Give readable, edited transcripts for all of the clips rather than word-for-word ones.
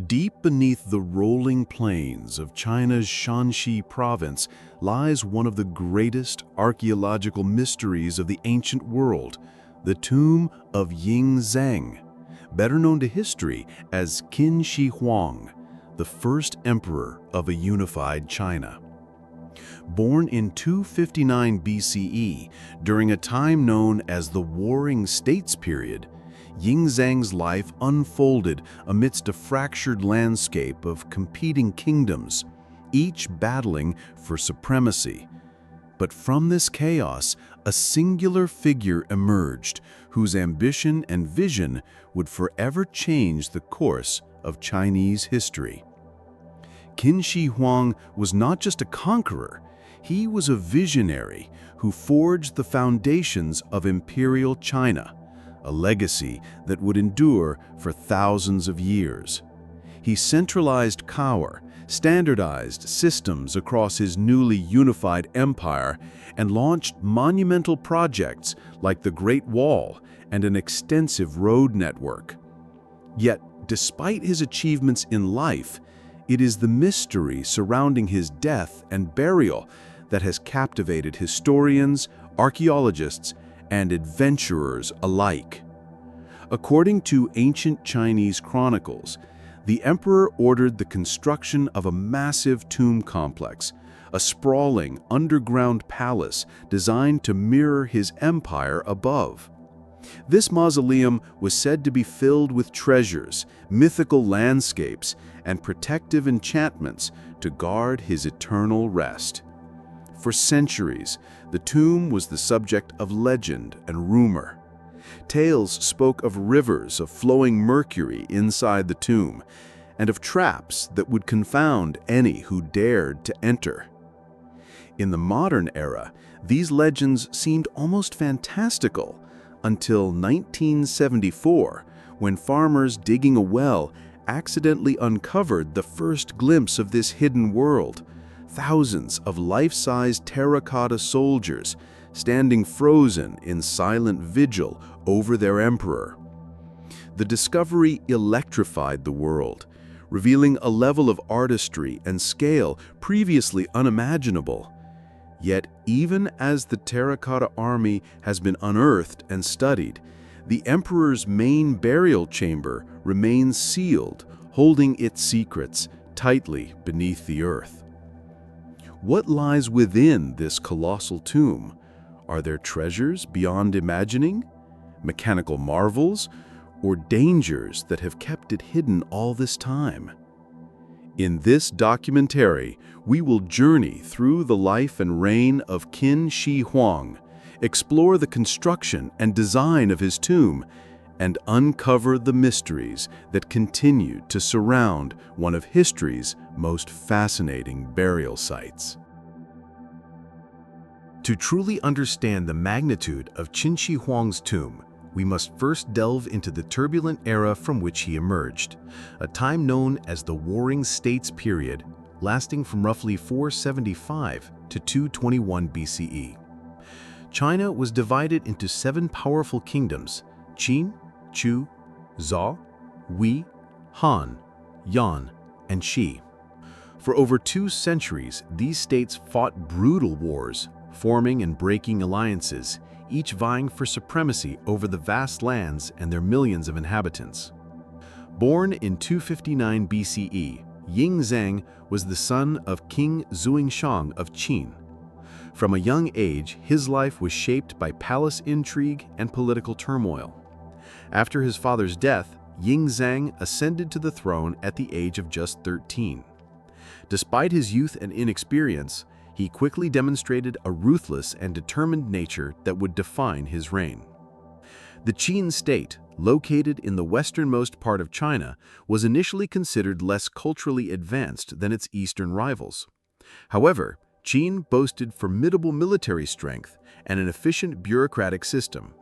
Deep beneath the rolling plains of China's Shanxi province lies one of the greatest archaeological mysteries of the ancient world, the tomb of Ying Zheng, better known to history as Qin Shi Huang, the first emperor of a unified China. Born in 259 BCE, during a time known as the Warring States period, Ying Zheng's life unfolded amidst a fractured landscape of competing kingdoms, each battling for supremacy. But from this chaos, a singular figure emerged, whose ambition and vision would forever change the course of Chinese history. Qin Shi Huang was not just a conqueror, he was a visionary who forged the foundations of imperial China, a legacy that would endure for thousands of years. He centralized power, standardized systems across his newly unified empire, and launched monumental projects like the Great Wall and an extensive road network. Yet, despite his achievements in life, it is the mystery surrounding his death and burial that has captivated historians, archaeologists, and adventurers alike. According to ancient Chinese chronicles, the emperor ordered the construction of a massive tomb complex, a sprawling underground palace designed to mirror his empire above. This mausoleum was said to be filled with treasures, mythical landscapes, and protective enchantments to guard his eternal rest. For centuries, the tomb was the subject of legend and rumor. Tales spoke of rivers of flowing mercury inside the tomb, and of traps that would confound any who dared to enter. In the modern era, these legends seemed almost fantastical, until 1974, when farmers digging a well accidentally uncovered the first glimpse of this hidden world. Thousands of life-size terracotta soldiers standing frozen in silent vigil over their emperor. The discovery electrified the world, revealing a level of artistry and scale previously unimaginable. Yet, even as the terracotta army has been unearthed and studied, the emperor's main burial chamber remains sealed, holding its secrets tightly beneath the earth. What lies within this colossal tomb? Are there treasures beyond imagining, mechanical marvels, or dangers that have kept it hidden all this time? In this documentary, we will journey through the life and reign of Qin Shi Huang, explore the construction and design of his tomb, and uncover the mysteries that continue to surround one of history's most fascinating burial sites. To truly understand the magnitude of Qin Shi Huang's tomb, we must first delve into the turbulent era from which he emerged, a time known as the Warring States period, lasting from roughly 475 to 221 BCE. China was divided into 7 powerful kingdoms: Qin, Chu, Zhao, Wei, Han, Yan, and Shi. For over 2 centuries, these states fought brutal wars, forming and breaking alliances, each vying for supremacy over the vast lands and their millions of inhabitants. Born in 259 BCE, Ying Zheng was the son of King Xuanzang of Qin. From a young age, his life was shaped by palace intrigue and political turmoil. After his father's death, Ying Zheng ascended to the throne at the age of just 13. Despite his youth and inexperience, he quickly demonstrated a ruthless and determined nature that would define his reign. The Qin state, located in the westernmost part of China, was initially considered less culturally advanced than its eastern rivals. However, Qin boasted formidable military strength and an efficient bureaucratic system.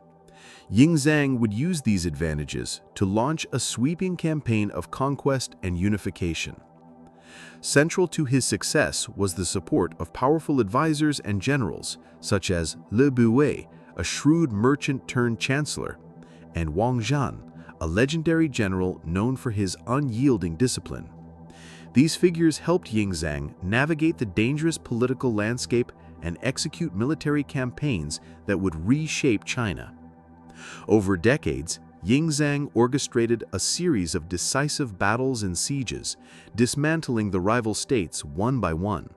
Ying Zheng would use these advantages to launch a sweeping campaign of conquest and unification. Central to his success was the support of powerful advisors and generals, such as Le Bouet, a shrewd merchant-turned-chancellor, and Wang Zhan, a legendary general known for his unyielding discipline. These figures helped Yingzhang navigate the dangerous political landscape and execute military campaigns that would reshape China. Over decades, Yingzhang orchestrated a series of decisive battles and sieges, dismantling the rival states one by one.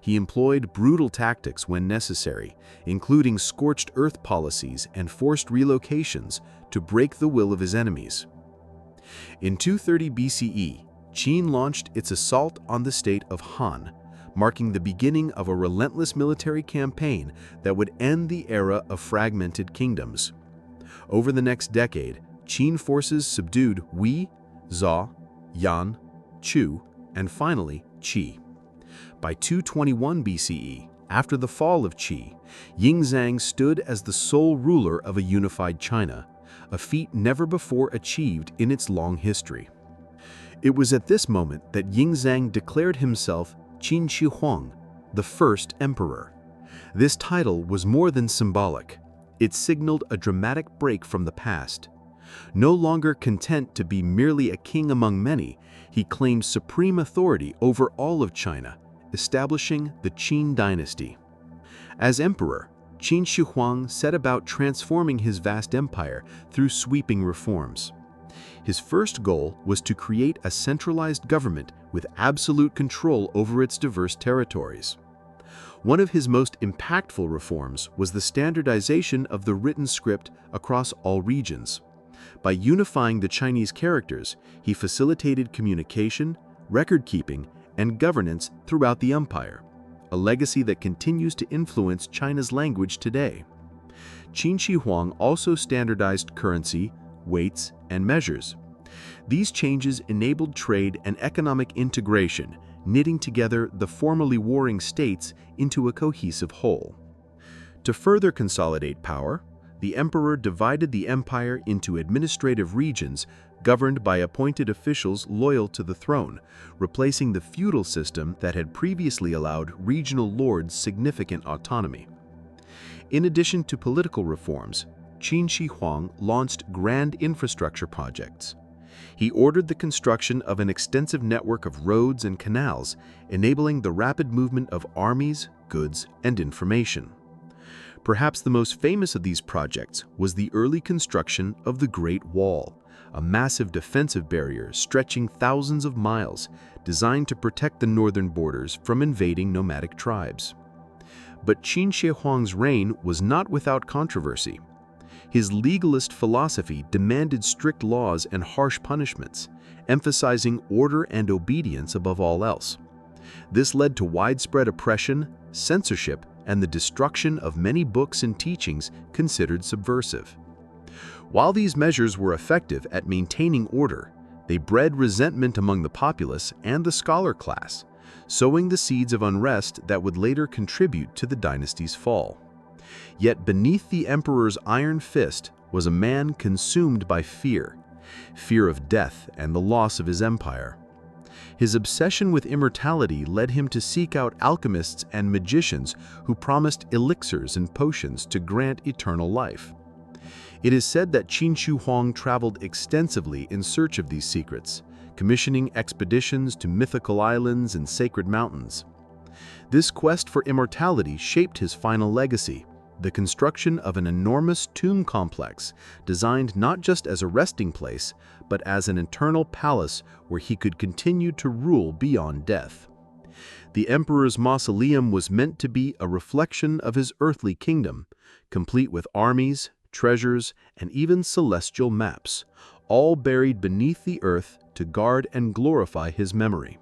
He employed brutal tactics when necessary, including scorched earth policies and forced relocations to break the will of his enemies. In 230 BCE, Qin launched its assault on the state of Han, marking the beginning of a relentless military campaign that would end the era of fragmented kingdoms. Over the next decade, Qin forces subdued Wei, Zhao, Yan, Chu, and finally Qi. By 221 BCE, after the fall of Qi, Yingzhang stood as the sole ruler of a unified China, a feat never before achieved in its long history. It was at this moment that Yingzhang declared himself Qin Shi Huang, the first emperor. This title was more than symbolic. It signaled a dramatic break from the past. No longer content to be merely a king among many, he claimed supreme authority over all of China, establishing the Qin dynasty. As emperor, Qin Shi Huang set about transforming his vast empire through sweeping reforms. His first goal was to create a centralized government with absolute control over its diverse territories. One of his most impactful reforms was the standardization of the written script across all regions. By unifying the Chinese characters, he facilitated communication, record-keeping, and governance throughout the empire, a legacy that continues to influence China's language today. Qin Shi Huang also standardized currency, weights, and measures. These changes enabled trade and economic integration, knitting together the formerly warring states into a cohesive whole. To further consolidate power, the emperor divided the empire into administrative regions governed by appointed officials loyal to the throne, replacing the feudal system that had previously allowed regional lords significant autonomy. In addition to political reforms, Qin Shi Huang launched grand infrastructure projects. He ordered the construction of an extensive network of roads and canals, enabling the rapid movement of armies, goods, and information. Perhaps the most famous of these projects was the early construction of the Great Wall, a massive defensive barrier stretching thousands of miles, designed to protect the northern borders from invading nomadic tribes. But Qin Shi Huang's reign was not without controversy. His legalist philosophy demanded strict laws and harsh punishments, emphasizing order and obedience above all else. This led to widespread oppression, censorship, and the destruction of many books and teachings considered subversive. While these measures were effective at maintaining order, they bred resentment among the populace and the scholar class, sowing the seeds of unrest that would later contribute to the dynasty's fall. Yet beneath the emperor's iron fist was a man consumed by fear of death and the loss of his empire. His obsession with immortality led him to seek out alchemists and magicians who promised elixirs and potions to grant eternal life. It is said that Qin Shi Huang traveled extensively in search of these secrets, commissioning expeditions to mythical islands and sacred mountains. This quest for immortality shaped his final legacy, the construction of an enormous tomb complex designed not just as a resting place, but as an eternal palace where he could continue to rule beyond death. The emperor's mausoleum was meant to be a reflection of his earthly kingdom, complete with armies, treasures, and even celestial maps, all buried beneath the earth to guard and glorify his memory.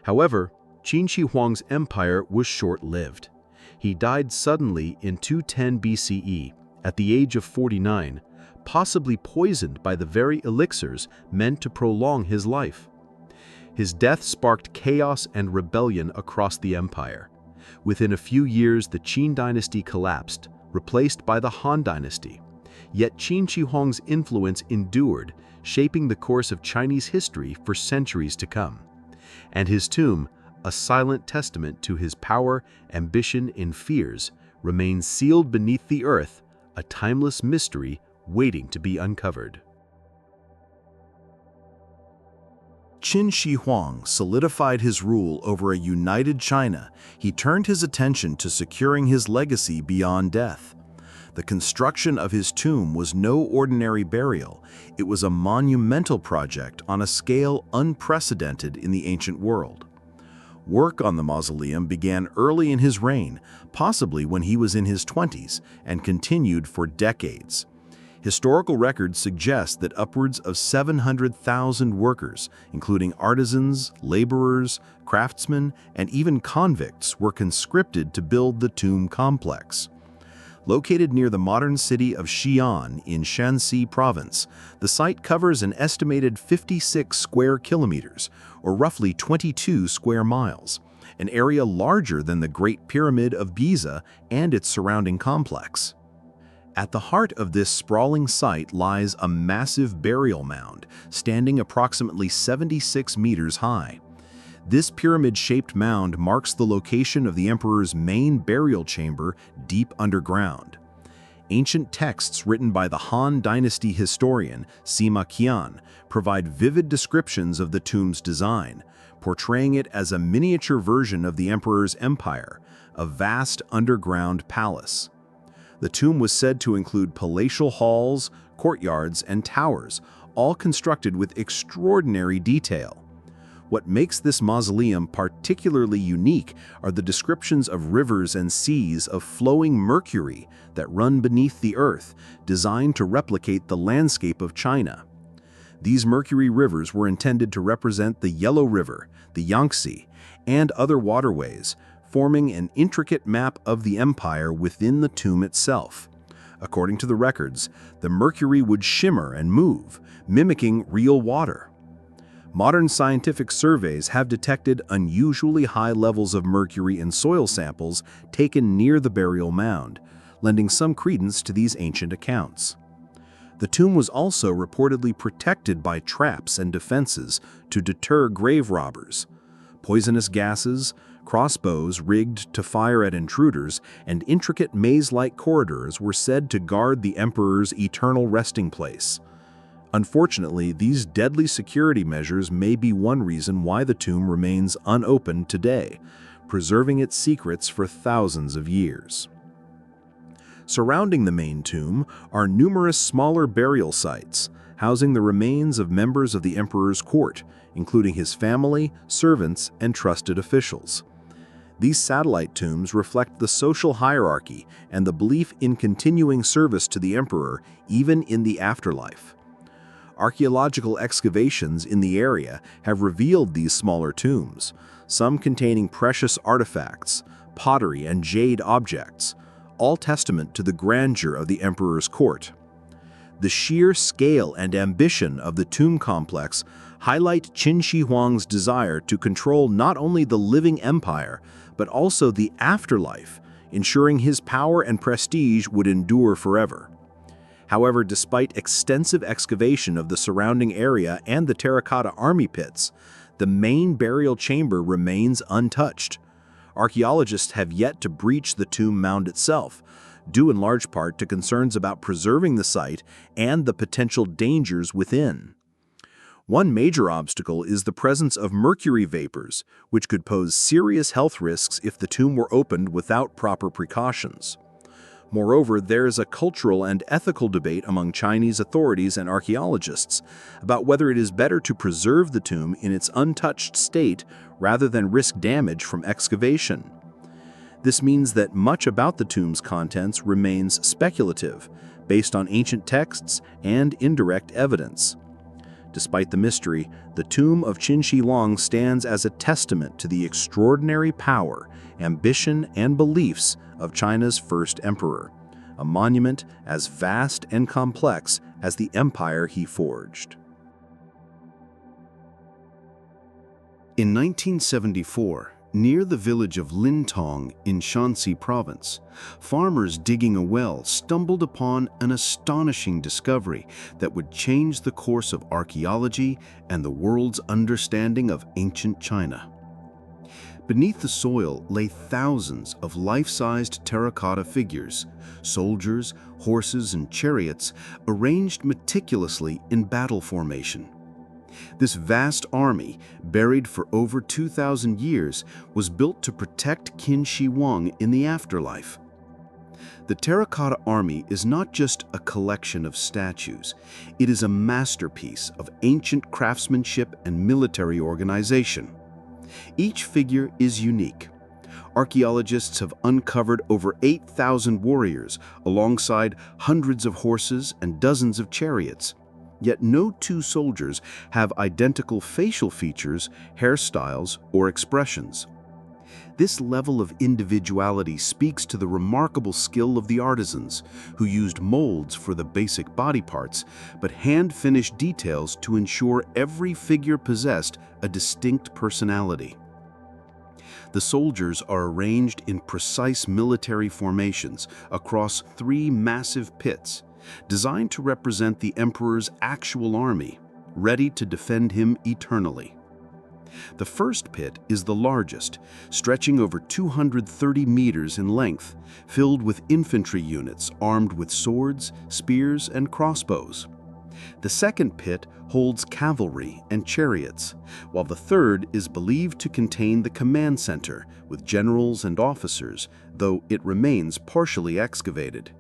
However, Qin Shi Huang's empire was short-lived. He died suddenly in 210 BCE, at the age of 49, possibly poisoned by the very elixirs meant to prolong his life. His death sparked chaos and rebellion across the empire. Within a few years, the Qin dynasty collapsed, replaced by the Han dynasty. Yet Qin Shi Huang's influence endured, shaping the course of Chinese history for centuries to come. And his tomb, a silent testament to his power, ambition, and fears, remains sealed beneath the earth, a timeless mystery waiting to be uncovered. Qin Shi Huang solidified his rule over a united China, he turned his attention to securing his legacy beyond death. The construction of his tomb was no ordinary burial. It was a monumental project on a scale unprecedented in the ancient world. Work on the mausoleum began early in his reign, possibly when he was in his 20s, and continued for decades. Historical records suggest that upwards of 700,000 workers, including artisans, laborers, craftsmen, and even convicts, were conscripted to build the tomb complex. Located near the modern city of Xi'an in Shanxi province, the site covers an estimated 56 square kilometers, or roughly 22 square miles, an area larger than the Great Pyramid of Giza and its surrounding complex. At the heart of this sprawling site lies a massive burial mound, standing approximately 76 meters high. This pyramid-shaped mound marks the location of the emperor's main burial chamber deep underground. Ancient texts written by the Han Dynasty historian Sima Qian provide vivid descriptions of the tomb's design, portraying it as a miniature version of the emperor's empire, a vast underground palace. The tomb was said to include palatial halls, courtyards, and towers, all constructed with extraordinary detail. What makes this mausoleum particularly unique are the descriptions of rivers and seas of flowing mercury that run beneath the earth, designed to replicate the landscape of China. These mercury rivers were intended to represent the Yellow River, the Yangtze, and other waterways, forming an intricate map of the empire within the tomb itself. According to the records, the mercury would shimmer and move, mimicking real water. Modern scientific surveys have detected unusually high levels of mercury in soil samples taken near the burial mound, lending some credence to these ancient accounts. The tomb was also reportedly protected by traps and defenses to deter grave robbers. Poisonous gases, crossbows rigged to fire at intruders, and intricate maze-like corridors were said to guard the emperor's eternal resting place. Unfortunately, these deadly security measures may be one reason why the tomb remains unopened today, preserving its secrets for thousands of years. Surrounding the main tomb are numerous smaller burial sites, housing the remains of members of the emperor's court, including his family, servants, and trusted officials. These satellite tombs reflect the social hierarchy and the belief in continuing service to the emperor even in the afterlife. Archaeological excavations in the area have revealed these smaller tombs, some containing precious artifacts, pottery, and jade objects, all testament to the grandeur of the emperor's court. The sheer scale and ambition of the tomb complex highlight Qin Shi Huang's desire to control not only the living empire, but also the afterlife, ensuring his power and prestige would endure forever. However, despite extensive excavation of the surrounding area and the terracotta army pits, the main burial chamber remains untouched. Archaeologists have yet to breach the tomb mound itself, due in large part to concerns about preserving the site and the potential dangers within. One major obstacle is the presence of mercury vapors, which could pose serious health risks if the tomb were opened without proper precautions. Moreover, there is a cultural and ethical debate among Chinese authorities and archaeologists about whether it is better to preserve the tomb in its untouched state rather than risk damage from excavation. This means that much about the tomb's contents remains speculative, based on ancient texts and indirect evidence. Despite the mystery, the tomb of Qin Shi Huang stands as a testament to the extraordinary power, ambition, and beliefs of China's first emperor, a monument as vast and complex as the empire he forged. In 1974, near the village of Lintong in Shanxi province, farmers digging a well stumbled upon an astonishing discovery that would change the course of archaeology and the world's understanding of ancient China. Beneath the soil lay thousands of life-sized terracotta figures, soldiers, horses, and chariots arranged meticulously in battle formation. This vast army, buried for over 2,000 years, was built to protect Qin Shi Huang in the afterlife. The terracotta army is not just a collection of statues. It is a masterpiece of ancient craftsmanship and military organization. Each figure is unique. Archaeologists have uncovered over 8,000 warriors, alongside hundreds of horses and dozens of chariots. Yet no two soldiers have identical facial features, hairstyles, or expressions. This level of individuality speaks to the remarkable skill of the artisans, who used molds for the basic body parts, but hand-finished details to ensure every figure possessed a distinct personality. The soldiers are arranged in precise military formations across 3 massive pits, designed to represent the emperor's actual army, ready to defend him eternally. The first pit is the largest, stretching over 230 meters in length, filled with infantry units armed with swords, spears, and crossbows. The second pit holds cavalry and chariots, while the third is believed to contain the command center with generals and officers, though it remains partially excavated.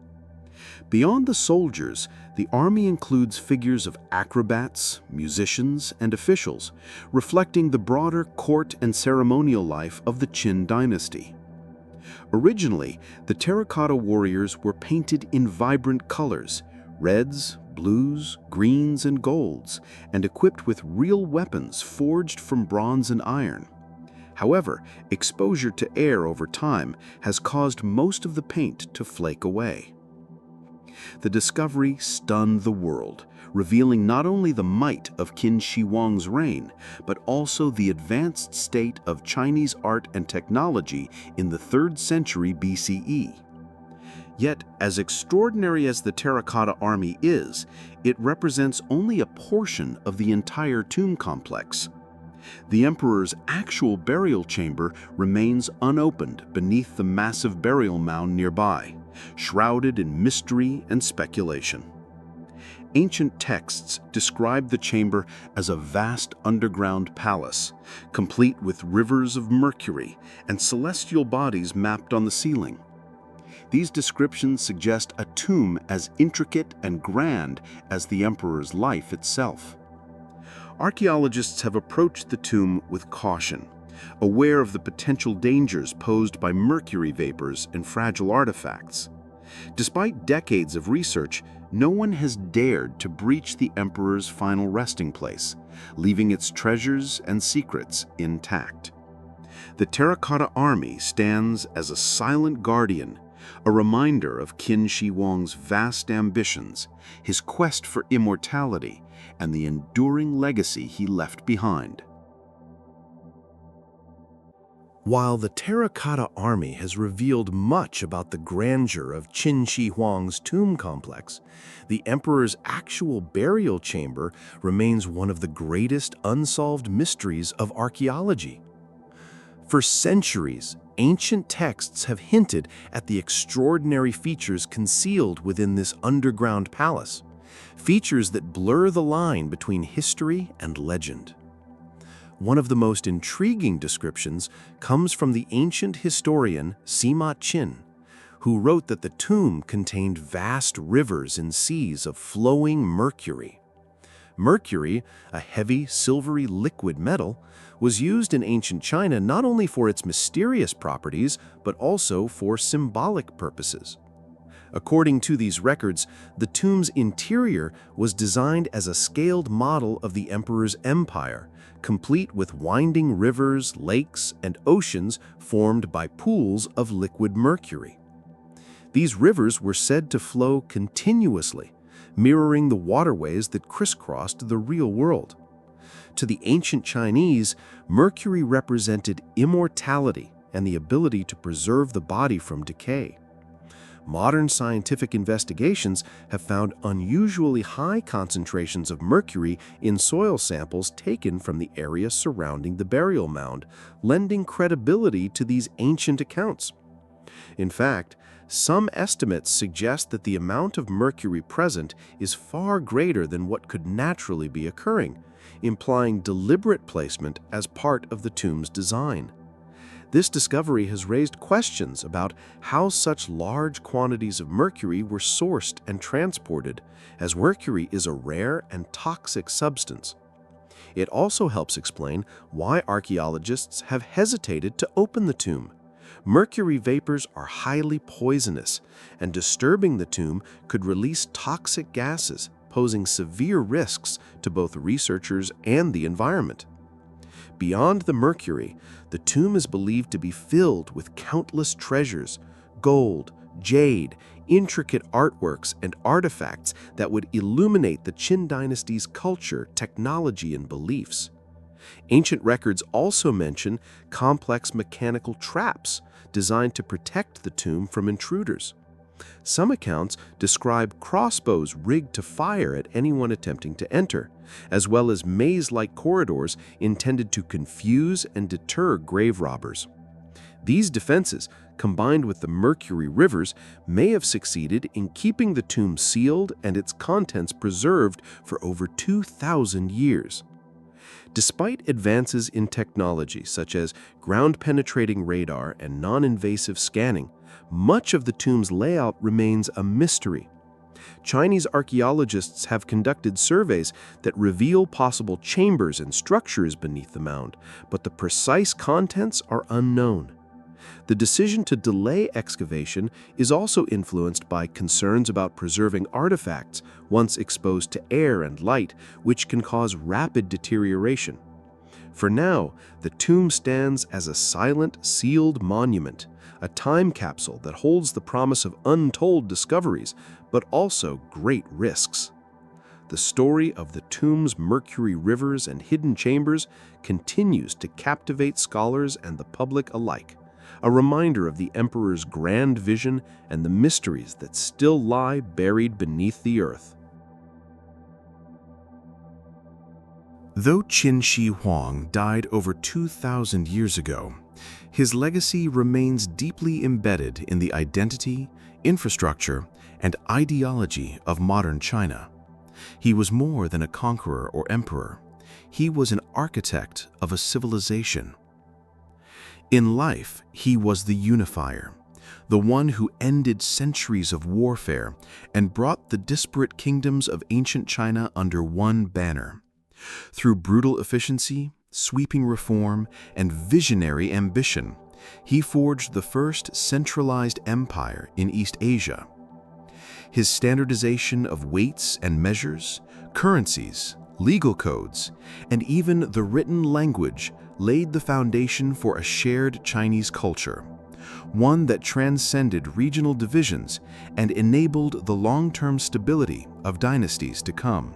Beyond the soldiers, the army includes figures of acrobats, musicians, and officials, reflecting the broader court and ceremonial life of the Qin dynasty. Originally, the terracotta warriors were painted in vibrant colors, reds, blues, greens, and golds, and equipped with real weapons forged from bronze and iron. However, exposure to air over time has caused most of the paint to flake away. The discovery stunned the world, revealing not only the might of Qin Shi Huang's reign, but also the advanced state of Chinese art and technology in the 3rd century BCE. Yet, as extraordinary as the terracotta army is, it represents only a portion of the entire tomb complex. The emperor's actual burial chamber remains unopened beneath the massive burial mound nearby, shrouded in mystery and speculation. Ancient texts describe the chamber as a vast underground palace, complete with rivers of mercury and celestial bodies mapped on the ceiling. These descriptions suggest a tomb as intricate and grand as the emperor's life itself. Archaeologists have approached the tomb with caution, aware of the potential dangers posed by mercury vapors and fragile artifacts. Despite decades of research, no one has dared to breach the emperor's final resting place, leaving its treasures and secrets intact. The terracotta army stands as a silent guardian, a reminder of Qin Shi Huang's vast ambitions, his quest for immortality, and the enduring legacy he left behind. While the terracotta army has revealed much about the grandeur of Qin Shi Huang's tomb complex, the emperor's actual burial chamber remains one of the greatest unsolved mysteries of archaeology. For centuries, ancient texts have hinted at the extraordinary features concealed within this underground palace, features that blur the line between history and legend. One of the most intriguing descriptions comes from the ancient historian Sima Qin, who wrote that the tomb contained vast rivers and seas of flowing mercury. Mercury, a heavy, silvery liquid metal, was used in ancient China not only for its mysterious properties, but also for symbolic purposes. According to these records, the tomb's interior was designed as a scaled model of the emperor's empire, complete with winding rivers, lakes, and oceans formed by pools of liquid mercury. These rivers were said to flow continuously, mirroring the waterways that crisscrossed the real world. To the ancient Chinese, mercury represented immortality and the ability to preserve the body from decay. Modern scientific investigations have found unusually high concentrations of mercury in soil samples taken from the area surrounding the burial mound, lending credibility to these ancient accounts. In fact, some estimates suggest that the amount of mercury present is far greater than what could naturally be occurring, implying deliberate placement as part of the tomb's design. This discovery has raised questions about how such large quantities of mercury were sourced and transported, as mercury is a rare and toxic substance. It also helps explain why archaeologists have hesitated to open the tomb. Mercury vapors are highly poisonous, and disturbing the tomb could release toxic gases, posing severe risks to both researchers and the environment. Beyond the mercury, the tomb is believed to be filled with countless treasures, gold, jade, intricate artworks, and artifacts that would illuminate the Qin dynasty's culture, technology, and beliefs. Ancient records also mention complex mechanical traps designed to protect the tomb from intruders. Some accounts describe crossbows rigged to fire at anyone attempting to enter, as well as maze-like corridors intended to confuse and deter grave robbers. These defenses, combined with the mercury rivers, may have succeeded in keeping the tomb sealed and its contents preserved for over 2,000 years. Despite advances in technology such as ground-penetrating radar and non-invasive scanning, much of the tomb's layout remains a mystery. Chinese archaeologists have conducted surveys that reveal possible chambers and structures beneath the mound, but the precise contents are unknown. The decision to delay excavation is also influenced by concerns about preserving artifacts once exposed to air and light, which can cause rapid deterioration. For now, the tomb stands as a silent, sealed monument, a time capsule that holds the promise of untold discoveries, but also great risks. The story of the tomb's mercury rivers and hidden chambers continues to captivate scholars and the public alike, a reminder of the emperor's grand vision and the mysteries that still lie buried beneath the earth. Though Qin Shi Huang died over 2,000 years ago, his legacy remains deeply embedded in the identity, infrastructure, and ideology of modern China. He was more than a conqueror or emperor. He was an architect of a civilization. In life, he was the unifier, the one who ended centuries of warfare and brought the disparate kingdoms of ancient China under one banner. Through brutal efficiency, sweeping reform, and visionary ambition, he forged the first centralized empire in East Asia. His standardization of weights and measures, currencies, legal codes, and even the written language laid the foundation for a shared Chinese culture, one that transcended regional divisions and enabled the long-term stability of dynasties to come.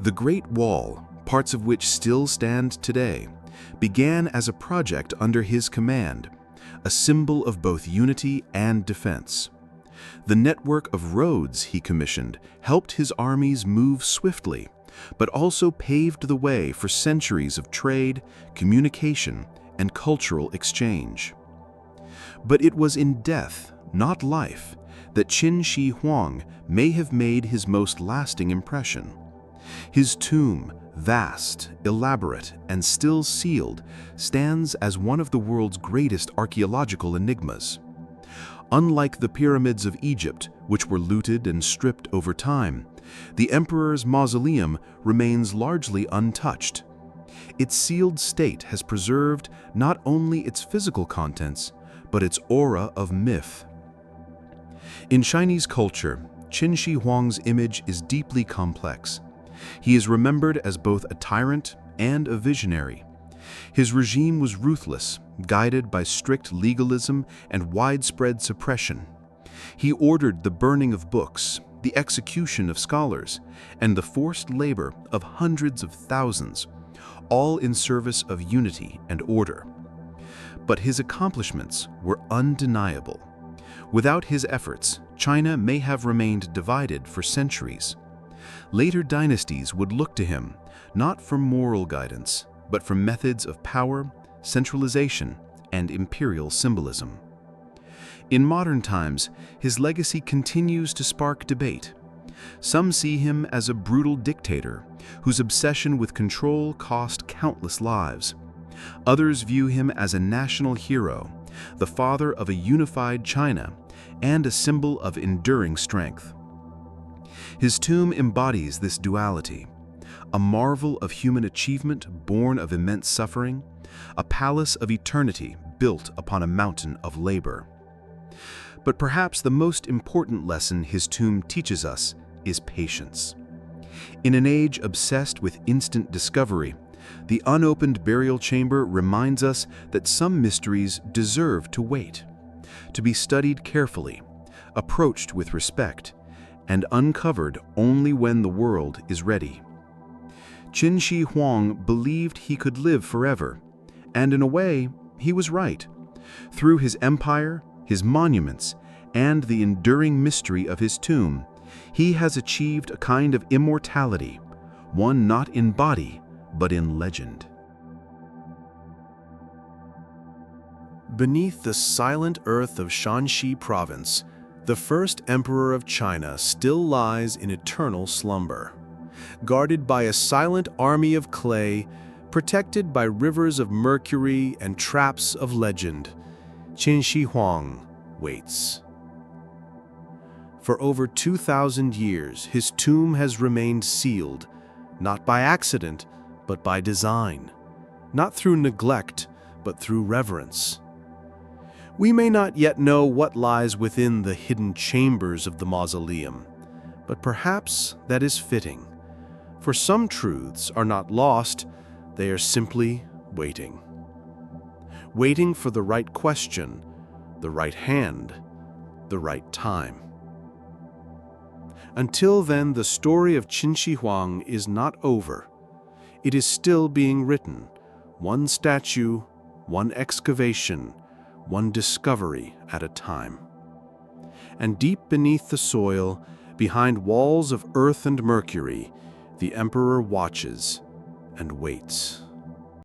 The Great Wall, parts of which still stand today, began as a project under his command, a symbol of both unity and defense. The network of roads he commissioned helped his armies move swiftly, but also paved the way for centuries of trade, communication, and cultural exchange. But it was in death, not life, that Qin Shi Huang may have made his most lasting impression. His tomb, vast, elaborate, and still sealed, stands as one of the world's greatest archaeological enigmas. Unlike the pyramids of Egypt, which were looted and stripped over time, the emperor's mausoleum remains largely untouched. Its sealed state has preserved not only its physical contents, but its aura of myth. In Chinese culture, Qin Shi Huang's image is deeply complex. He is remembered as both a tyrant and a visionary. His regime was ruthless, guided by strict legalism and widespread suppression. He ordered the burning of books, the execution of scholars, and the forced labor of hundreds of thousands, all in service of unity and order. But his accomplishments were undeniable. Without his efforts, China may have remained divided for centuries. Later dynasties would look to him, not for moral guidance, but for methods of power, centralization, and imperial symbolism. In modern times, his legacy continues to spark debate. Some see him as a brutal dictator whose obsession with control cost countless lives. Others view him as a national hero, the father of a unified China, and a symbol of enduring strength. His tomb embodies this duality, a marvel of human achievement born of immense suffering, a palace of eternity built upon a mountain of labor. But perhaps the most important lesson his tomb teaches us is patience. In an age obsessed with instant discovery, the unopened burial chamber reminds us that some mysteries deserve to wait, to be studied carefully, approached with respect, and uncovered only when the world is ready. Qin Shi Huang believed he could live forever, and in a way, he was right. Through his empire, his monuments, and the enduring mystery of his tomb, he has achieved a kind of immortality, one not in body, but in legend. Beneath the silent earth of Shanxi province, the first emperor of China still lies in eternal slumber. Guarded by a silent army of clay, protected by rivers of mercury and traps of legend, Qin Shi Huang waits. For over 2,000 years, his tomb has remained sealed, not by accident, but by design, not through neglect, but through reverence. We may not yet know what lies within the hidden chambers of the mausoleum, but perhaps that is fitting, for some truths are not lost, they are simply waiting. Waiting for the right question, the right hand, the right time. Until then, the story of Qin Shi Huang is not over. It is still being written, one statue, one excavation, one discovery at a time. And deep beneath the soil, behind walls of earth and mercury, the emperor watches and waits.